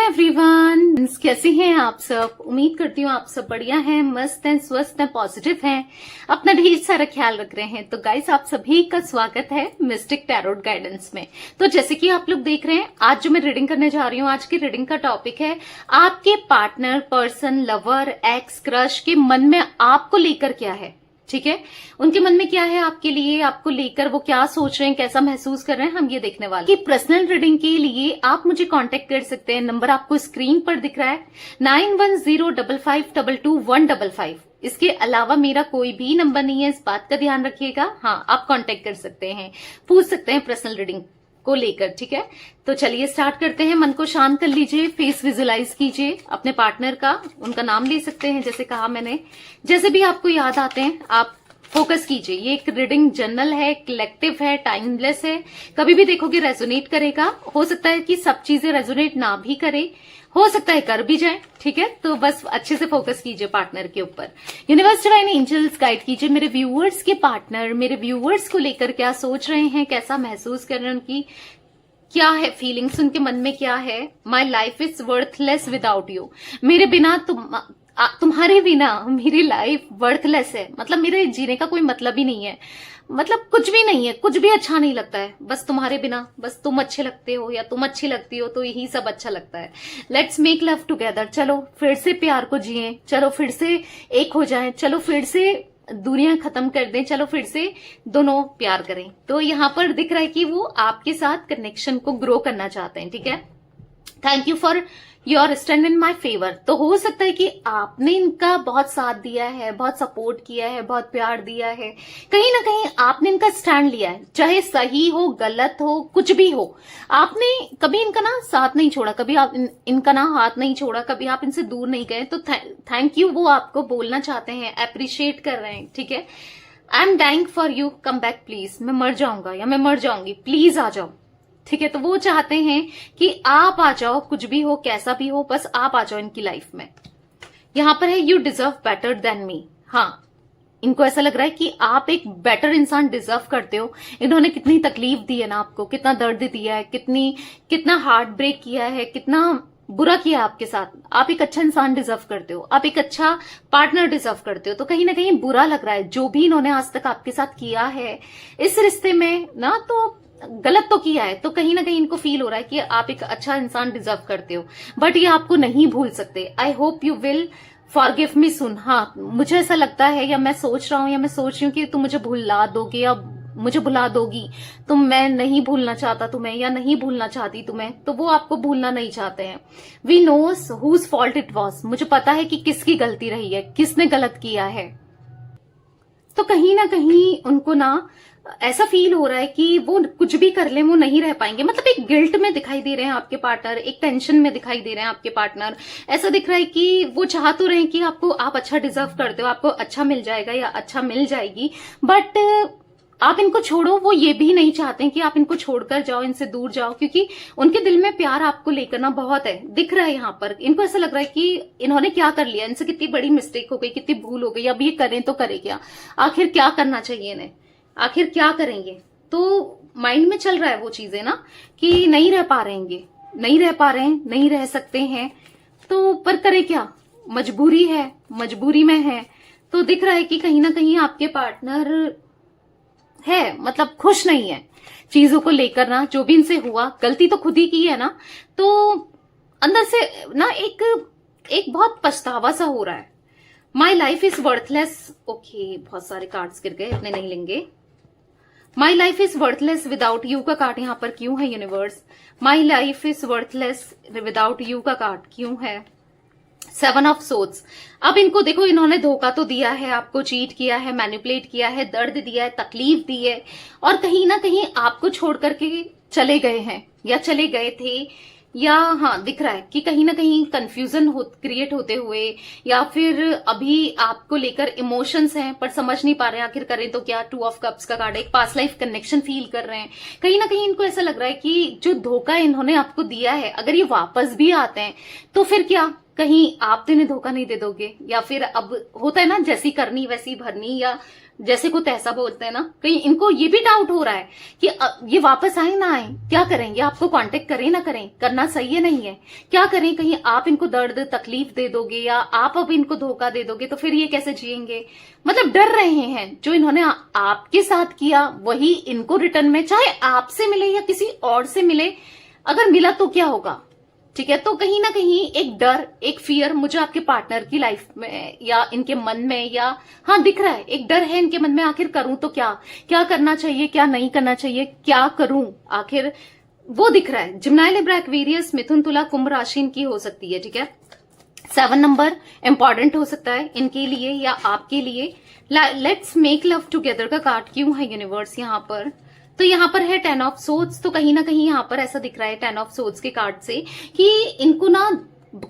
Everyone, कैसे हैं आप सब। उम्मीद करती हूँ आप सब बढ़िया हैं, मस्त हैं, स्वस्थ हैं, पॉजिटिव हैं, अपना ढेर सारा ख्याल रख रहे हैं। तो गाइस, आप सभी का स्वागत है मिस्टिक टैरोट गाइडेंस में। तो जैसे कि आप लोग देख रहे हैं, आज जो मैं रीडिंग करने जा रही हूँ, आज की रीडिंग का टॉपिक है आपके partner, person, lover, x, crush के मन में आपको लेकर क्या है। ठीक है, उनके मन में क्या है आपके लिए, आपको लेकर वो क्या सोच रहे हैं, कैसा महसूस कर रहे हैं, हम ये देखने वाले हैं। कि पर्सनल रीडिंग के लिए आप मुझे कांटेक्ट कर सकते हैं। नंबर आपको स्क्रीन पर दिख रहा है 9105522155। इसके अलावा मेरा कोई भी नंबर नहीं है, इस बात का ध्यान रखिएगा। हाँ, आप कांटेक्ट कर सकते हैं, पूछ सकते हैं पर्सनल रीडिंग को लेकर। ठीक है, तो चलिए स्टार्ट करते हैं। मन को शांत कर लीजिए, फेस विजुलाइज कीजिए अपने पार्टनर का, उनका नाम ले सकते हैं जैसे कहा मैंने। जैसे भी आपको याद आते हैं आप फोकस कीजिए। ये एक रीडिंग जनरल है, कलेक्टिव है, टाइमलेस है। कभी भी देखोगे रेजोनेट करेगा। हो सकता है कि सब चीजें रेजोनेट ना भी करे, हो सकता है कर भी जाए। ठीक है, तो बस अच्छे से फोकस कीजिए पार्टनर के ऊपर। यूनिवर्स डिवाइन एंजल्स गाइड कीजिए मेरे व्यूअर्स के पार्टनर, मेरे व्यूअर्स को लेकर क्या सोच रहे हैं, कैसा महसूस कर रहे हैं, उनकी क्या है फीलिंग्स, उनके मन में क्या है। My life is worthless without you. मेरे बिना तुम्हारे बिना मेरी लाइफ वर्थलेस है, मतलब मेरे जीने का कोई मतलब ही नहीं है, मतलब कुछ भी नहीं है, कुछ भी अच्छा नहीं लगता है बस तुम्हारे बिना। बस तुम अच्छे लगते हो या तुम अच्छी लगती हो, तो यही सब अच्छा लगता है। Let's make love together. चलो फिर से प्यार को जिए, चलो फिर से एक हो जाए, चलो फिर से दूरियां खत्म कर दें, चलो फिर से दोनों प्यार करें। तो यहाँ पर दिख रहा है कि वो आपके साथ कनेक्शन को ग्रो करना चाहते हैं। ठीक है, thank you for your stand in my favour. तो हो सकता है कि आपने इनका बहुत साथ दिया है, बहुत सपोर्ट किया है, बहुत प्यार दिया है, कहीं ना कहीं आपने इनका स्टैंड लिया है, चाहे सही हो गलत हो कुछ भी हो। आपने कभी इनका ना साथ नहीं छोड़ा, कभी आप इनका ना हाथ नहीं छोड़ा, कभी आप इनसे दूर नहीं गए। तो थैंक यू वो आपको बोलना चाहते हैं, अप्रिशिएट कर रहे हैं। ठीक है, I am dying for you, come back please. मैं मर जाऊंगा या मैं मर जाऊंगी, प्लीज आ जाओ। ठीक है, तो वो चाहते हैं कि आप आ जाओ, कुछ भी हो कैसा भी हो, बस आप आ जाओ इनकी लाइफ में। यहां पर है you deserve better than me. हाँ, इनको ऐसा लग रहा है कि आप एक बेटर इंसान डिजर्व करते हो। इन्होंने कितनी तकलीफ दी है ना आपको, कितना दर्द दिया है, कितना हार्ट ब्रेक किया है, कितना बुरा किया आपके साथ। आप एक अच्छा इंसान डिजर्व करते हो, आप एक अच्छा पार्टनर डिजर्व करते हो। तो कहीं ना कहीं बुरा लग रहा है जो भी इन्होंने आज तक आपके साथ किया है इस रिश्ते में ना, तो गलत तो किया है। तो कहीं ना कहीं इनको फील हो रहा है कि आप एक अच्छा इंसान डिजर्व करते हो, बट ये आपको नहीं भूल सकते। I hope you will forgive me soon. हाँ, मुझे ऐसा लगता है, या मैं सोच रहा हूं, या मैं सोच रही हूँ कि तुम मुझे भुला दोगे या मुझे भुला दोगी। तो मैं नहीं भूलना चाहता तुम्हें, या नहीं भूलना चाहती तुम्हें, तो वो आपको भूलना नहीं चाहते हैं। We knows whose fault it was. मुझे पता है कि किसकी गलती रही है, किसने गलत किया है। तो कहीं ना कहीं उनको ना ऐसा फील हो रहा है कि वो कुछ भी कर ले वो नहीं रह पाएंगे। मतलब एक गिल्ट में दिखाई दे रहे हैं आपके पार्टनर, एक टेंशन में दिखाई दे रहे हैं आपके पार्टनर। ऐसा दिख रहा है कि वो चाह तो रहे हैं कि आप अच्छा डिजर्व करते हो, आपको अच्छा मिल जाएगा या अच्छा मिल जाएगी, बट आप इनको छोड़ो। वो ये भी नहीं चाहते हैं कि आप इनको छोड़कर जाओ, इनसे दूर जाओ, क्योंकि उनके दिल में प्यार आपको लेकर ना बहुत है। दिख रहा है यहाँ पर। इनको ऐसा लग रहा है कि इन्होंने क्या कर लिया, इनसे कितनी बड़ी मिस्टेक हो गई, कितनी भूल हो गई, अब ये करें तो करें क्या, आखिर क्या करना चाहिए इन्हें, आखिर क्या करेंगे। तो माइंड में चल रहा है वो चीजें ना, कि नहीं रह पा रहेंगे, नहीं रह पा रहे हैं, नहीं रह सकते हैं, तो पर करें क्या, मजबूरी है, मजबूरी में है। तो दिख रहा है कि कहीं ना कहीं आपके पार्टनर है, मतलब खुश नहीं है चीजों को लेकर ना। जो भी इनसे हुआ, गलती तो खुद ही की है ना, तो अंदर से ना एक बहुत पछतावा सा हो रहा है। My life is worthless. Okay, बहुत सारे कार्ड्स गिर गए, इतने नहीं लेंगे। My life is worthless without you का कार्ड यहाँ पर क्यों है universe. My life is worthless without you का कार्ड क्यों है। 7 ऑफ सोर्ड्स। अब इनको देखो, इन्होंने धोखा तो दिया है, आपको चीट किया है, मैनिपुलेट किया है, दर्द दिया है, तकलीफ दी है, और कहीं ना कहीं आपको छोड़ करके चले गए हैं या चले गए थे। या हाँ, दिख रहा है कि कहीं ना कहीं कंफ्यूजन क्रिएट होते हुए, या फिर अभी आपको लेकर इमोशंस हैं पर समझ नहीं पा रहे हैं आखिर करें तो क्या। 2 ऑफ कप्स का कार्ड, एक पास्ट लाइफ कनेक्शन फील कर रहे हैं। कहीं ना कहीं इनको ऐसा लग रहा है कि जो धोखा इन्होंने आपको दिया है, अगर ये वापस भी आते हैं तो फिर क्या, कहीं आप तो इन्हें धोखा नहीं दे दोगे, या फिर अब होता है ना जैसी करनी वैसी भरनी, या जैसे को तैसा बोलते हैं ना, कहीं इनको ये भी डाउट हो रहा है कि ये वापस आए ना आए, क्या करेंगे, आपको कांटेक्ट करें ना करें, करना सही है नहीं है, क्या करें, कहीं आप इनको दर्द तकलीफ दे दोगे या आप अब इनको धोखा दे दोगे तो फिर ये कैसे जिएंगे। मतलब डर रहे हैं, जो इन्होंने आपके साथ किया वही इनको रिटर्न में, चाहे आपसे मिले या किसी और से मिले, अगर मिला तो क्या होगा। ठीक है, तो कहीं ना कहीं एक डर, एक फियर मुझे आपके पार्टनर की लाइफ में या इनके मन में, या हाँ दिख रहा है एक डर है इनके मन में, आखिर करूं तो क्या, क्या करना चाहिए क्या नहीं करना चाहिए, क्या करूं आखिर, वो दिख रहा है। जिम्नाई, लिब्रा, एक्वेरियस, मिथुन, तुला, कुंभ राशि इनकी हो सकती है। ठीक है, 7 नंबर इंपॉर्टेंट हो सकता है इनके लिए या आपके लिए। लेट्स मेक लव टुगेदर का कार्ड क्यों है यूनिवर्स यहाँ पर, तो यहाँ पर है 10 ऑफ सोर्ड्स, तो कहीं ना कहीं यहाँ पर ऐसा दिख रहा है 10 ऑफ सोर्ड्स के कार्ड से कि इनको ना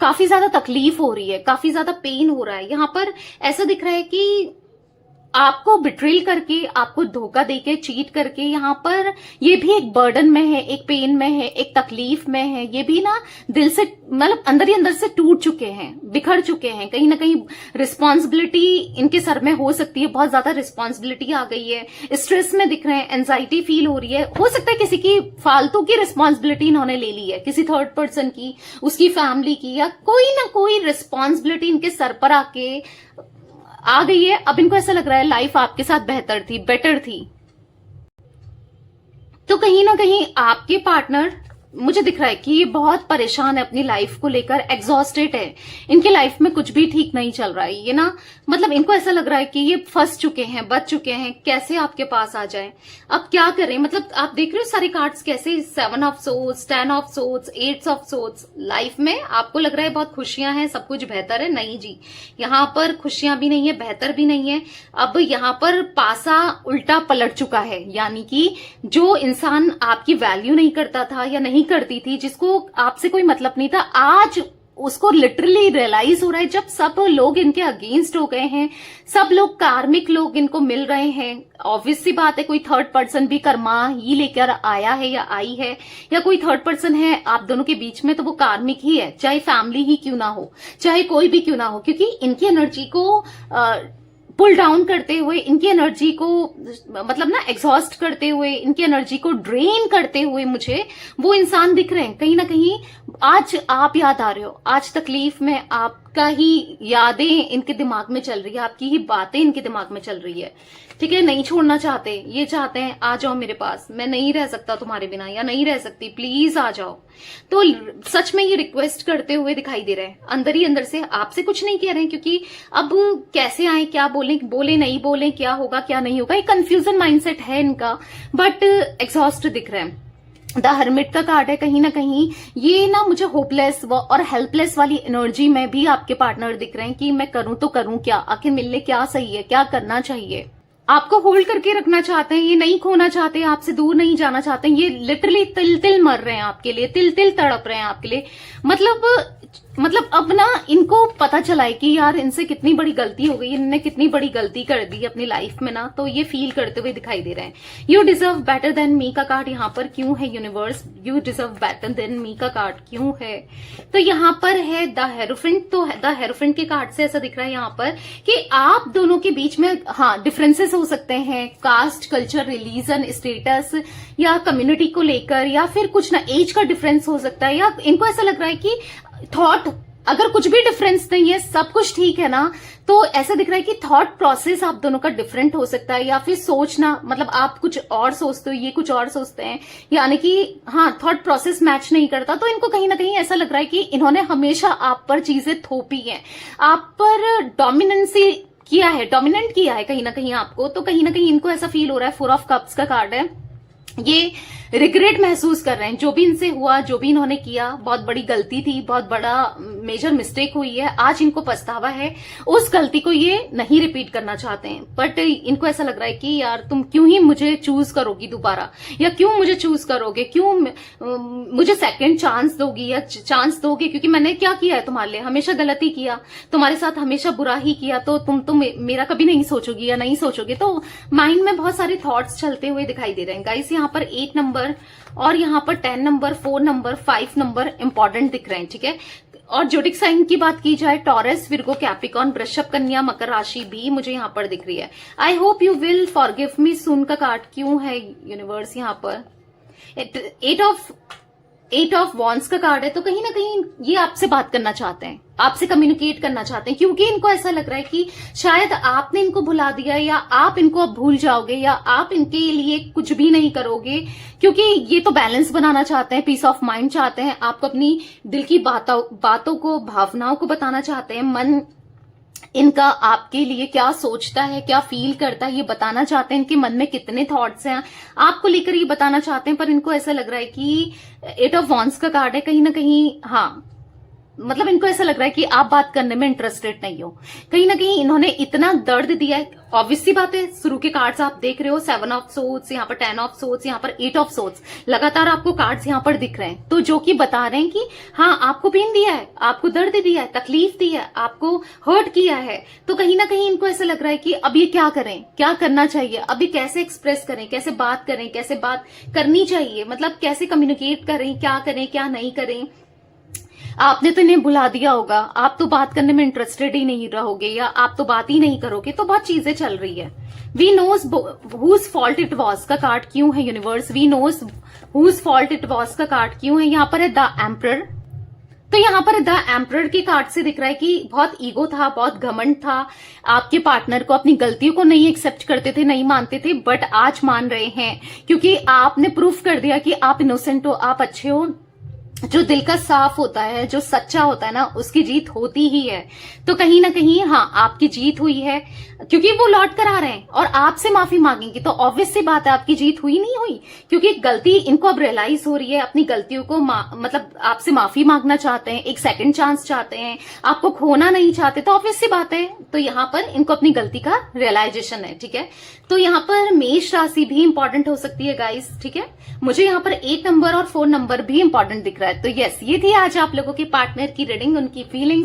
काफी ज्यादा तकलीफ हो रही है, काफी ज्यादा पेन हो रहा है। यहाँ पर ऐसा दिख रहा है कि आपको बिट्रेल करके, आपको धोखा देके, चीट करके, यहाँ पर ये भी एक बर्डन में है, एक पेन में है, एक तकलीफ में है। ये भी ना दिल से, मतलब अंदर ही अंदर से टूट चुके हैं, बिखर चुके हैं। कहीं ना कहीं रिस्पॉन्सिबिलिटी इनके सर में हो सकती है, बहुत ज्यादा रिस्पॉन्सिबिलिटी आ गई है, स्ट्रेस में दिख रहे हैं, एंजाइटी फील हो रही है। हो सकता है किसी की फालतू की रिस्पॉन्सिबिलिटी इन्होंने ले ली है, किसी थर्ड पर्सन की, उसकी फैमिली की, या कोई ना कोई रिस्पॉन्सिबिलिटी इनके सर पर आके आ गई है। अब इनको ऐसा लग रहा है लाइफ आपके साथ बेहतर थी, बेटर थी। तो कहीं ना कहीं आपके पार्टनर, मुझे दिख रहा है कि ये बहुत परेशान है अपनी लाइफ को लेकर, एग्जॉस्टेड है, इनके लाइफ में कुछ भी ठीक नहीं चल रहा है। ये ना मतलब इनको ऐसा लग रहा है कि ये फंस चुके हैं, बच चुके हैं, कैसे आपके पास आ जाए, अब क्या करें। मतलब आप देख रहे हो सारे कार्ड्स कैसे, 7 of swords, 10 of swords, 8 of swords. Life में आपको लग रहा है बहुत खुशियां हैं, सब कुछ बेहतर है, नहीं जी, यहाँ पर खुशियां भी नहीं है, बेहतर भी नहीं है। अब यहाँ पर पासा उल्टा पलट चुका है, यानी कि जो इंसान आपकी वैल्यू नहीं करता था या नहीं करती थी, जिसको आपसे कोई मतलब नहीं था, आज उसको लिटरली रियलाइज हो रहा है, जब सब लोग इनके अगेंस्ट हो गए हैं, सब लोग कार्मिक लोग इनको मिल रहे हैं। ऑब्वियस सी बात है, कोई थर्ड पर्सन भी कर्मा ही लेकर आया है या आई है, या कोई थर्ड पर्सन है आप दोनों के बीच में, तो वो कार्मिक ही है, चाहे फैमिली ही क्यों ना हो, चाहे कोई भी क्यों ना हो, क्योंकि इनकी एनर्जी को पुल डाउन करते हुए, इनकी एनर्जी को मतलब ना एग्जॉस्ट करते हुए, इनकी एनर्जी को ड्रेन करते हुए मुझे वो इंसान दिख रहे हैं। कहीं ना कहीं आज आप याद आ रहे हो, आज तकलीफ में आपका ही यादें इनके दिमाग में चल रही है, आपकी ही बातें इनके दिमाग में चल रही है। ठीक है, नहीं छोड़ना चाहते, ये चाहते हैं आ जाओ मेरे पास, मैं नहीं रह सकता तुम्हारे बिना, या नहीं रह सकती, प्लीज आ जाओ। तो सच में ये रिक्वेस्ट करते हुए दिखाई दे रहे हैं, अंदर ही अंदर से, आपसे कुछ नहीं कह रहे हैं, क्योंकि अब कैसे आए, क्या बोले, बोले नहीं बोले, क्या होगा क्या नहीं होगा, एक कंफ्यूजन माइंडसेट है इनका, बट एग्जॉस्ट दिख रहे हैं। द हर्मिट का कार्ड है, कहीं ना कहीं ये ना मुझे होपलेस और हेल्पलेस वाली एनर्जी में भी आपके पार्टनर दिख रहे हैं कि मैं करूं तो करूं क्या, आखिर मिलने क्या सही है, क्या करना चाहिए। आपको होल्ड करके रखना चाहते हैं, ये नहीं खोना चाहते, आपसे दूर नहीं जाना चाहते हैं, ये लिटरली तिल तिल मर रहे हैं आपके लिए, तिल तिल तड़प रहे हैं आपके लिए। मतलब अब ना इनको पता चला है कि यार इनसे कितनी बड़ी गलती हो गई, इन्होंने कितनी बड़ी गलती कर दी अपनी लाइफ में ना, तो ये फील करते हुए दिखाई दे रहे हैं। You deserve better than me का कार्ड यहाँ पर क्यों है universe, you deserve better than me का कार्ड क्यों है, तो यहाँ पर है द हेरोफेंट। तो द हेरोफेंट के कार्ड से ऐसा दिख रहा है यहाँ पर कि आप दोनों के बीच में हाँ डिफरेंसेस हो सकते हैं, कास्ट, कल्चर, रिलीजन, स्टेटस या कम्युनिटी को लेकर, या फिर कुछ ना एज का डिफरेंस हो सकता है, या इनको ऐसा लग रहा है कि थॉट, अगर कुछ भी डिफरेंस नहीं है, सब कुछ ठीक है ना, तो ऐसा दिख रहा है कि थॉट प्रोसेस आप दोनों का डिफरेंट हो सकता है, या फिर सोचना, मतलब आप कुछ और सोचते हो, ये कुछ और सोचते हैं, यानी कि हाँ थॉट प्रोसेस मैच नहीं करता। तो इनको कहीं ना कहीं ऐसा लग रहा है कि इन्होंने हमेशा आप पर चीजें थोपी हैं, आप पर डोमिनेंसी किया है, डोमिनेंट किया है कहीं ना कहीं आपको। तो कहीं ना कहीं इनको ऐसा फील हो रहा है, 4 ऑफ कप्स का कार्ड है, ये रिग्रेट महसूस कर रहे हैं, जो भी इनसे हुआ, जो भी इन्होंने किया, बहुत बड़ी गलती थी, बहुत बड़ा मेजर मिस्टेक हुई है, आज इनको पछतावा है, उस गलती को ये नहीं रिपीट करना चाहते हैं। बट इनको ऐसा लग रहा है कि यार तुम क्यों ही मुझे चूज करोगी दोबारा, या क्यों मुझे चूज करोगे, क्यों मुझे सेकंड चांस दोगी या चांस दोगे, क्योंकि मैंने क्या किया है तुम्हारे लिए, हमेशा गलती किया, तुम्हारे साथ हमेशा बुरा ही किया, तो तुम मेरा कभी नहीं सोचोगी या नहीं सोचोगे। तो माइंड में बहुत सारे थॉट्स चलते हुए दिखाई दे रहे हैं गाइस। यहाँ पर 8 नंबर और यहाँ पर 10 नंबर, 4 नंबर, 5 नंबर इंपॉर्टेंट दिख रहे हैं। ठीक है, और जोडिक साइन की बात की जाए, टॉरस, विर्गो, कैप्रिकॉर्न, वृषभ, कन्या, मकर राशि भी मुझे यहाँ पर दिख रही है। I hope you will forgive me soon का कार्ड क्यों है यूनिवर्स यहाँ पर? एट ऑफ वॉन्ड्स का कार्ड है, तो कहीं ना कहीं ये आपसे बात करना चाहते हैं, आपसे कम्युनिकेट करना चाहते हैं, क्योंकि इनको ऐसा लग रहा है कि शायद आपने इनको भुला दिया, या आप इनको अब भूल जाओगे, या आप इनके लिए कुछ भी नहीं करोगे, क्योंकि ये तो बैलेंस बनाना चाहते हैं, पीस ऑफ माइंड चाहते हैं, आपको अपनी दिल की बातों को, भावनाओं को बताना चाहते हैं। मन इनका आपके लिए क्या सोचता है, क्या फील करता है, ये बताना चाहते हैं। इनके मन में कितने थॉट्स हैं आपको लेकर, ये बताना चाहते हैं। पर इनको ऐसा लग रहा है कि एट ऑफ वॉन्ड्स का कार्ड है, कहीं ना कहीं, हाँ, मतलब इनको ऐसा लग रहा है कि आप बात करने में इंटरेस्टेड नहीं हो। कहीं ना कहीं इन्होंने इतना दर्द दिया है। ऑब्वियस सी बात है, शुरू के कार्ड्स आप देख रहे हो, 7 ऑफ सोर्ड्स, यहाँ पर 10 ऑफ सोर्ड्स, यहाँ पर 8 ऑफ सोर्ड्स, लगातार आपको कार्ड्स यहाँ पर दिख रहे हैं, तो जो कि बता रहे हैं कि हाँ, आपको पेन दिया है, आपको दर्द दिया है, तकलीफ दी है, आपको हर्ट किया है। तो कहीं ना कहीं इनको ऐसा लग रहा है कि अब ये क्या करें, क्या करना चाहिए, अभी कैसे एक्सप्रेस करें, कैसे बात करें, कैसे बात करनी चाहिए, मतलब कैसे कम्युनिकेट करें, क्या करें, क्या नहीं करें। आपने तो इन्हें भुला दिया होगा, आप तो बात करने में इंटरेस्टेड ही नहीं रहोगे, या आप तो बात ही नहीं करोगे, तो बहुत चीजें चल रही है। We knows whose fault it was का कार्ड क्यों है universe? We knows whose fault it was का कार्ड क्यों है? यहाँ पर है द एम्परर। तो यहाँ पर द एम्परर के कार्ड से दिख रहा है कि बहुत ईगो था, बहुत घमंड था, आपके पार्टनर को, अपनी गलतियों को नहीं एक्सेप्ट करते थे, नहीं मानते थे, बट आज मान रहे हैं, क्योंकि आपने प्रूफ कर दिया कि आप इनोसेंट हो, आप अच्छे हो। जो दिल का साफ होता है, जो सच्चा होता है ना, उसकी जीत होती ही है। तो कहीं ना कहीं हाँ, आपकी जीत हुई है, क्योंकि वो लौट कर आ रहे हैं और आपसे माफी मांगेंगे, तो ऑब्वियस सी बात है आपकी जीत हुई नहीं हुई, क्योंकि गलती इनको अब रियलाइज हो रही है, अपनी गलतियों को मतलब आपसे माफी मांगना चाहते हैं, एक सेकंड चांस चाहते हैं, आपको खोना नहीं चाहते, तो ऑब्वियस सी बात है। तो यहाँ पर इनको अपनी गलती का रियलाइजेशन है, ठीक है। तो यहाँ पर मेष राशि भी इंपॉर्टेंट हो सकती है गाइस, ठीक है। मुझे यहाँ पर 8 नंबर और 4 नंबर भी इंपॉर्टेंट दिख रहा है। तो यस, ये थी आज आप लोगों के पार्टनर की रीडिंग, उनकी फीलिंग्स।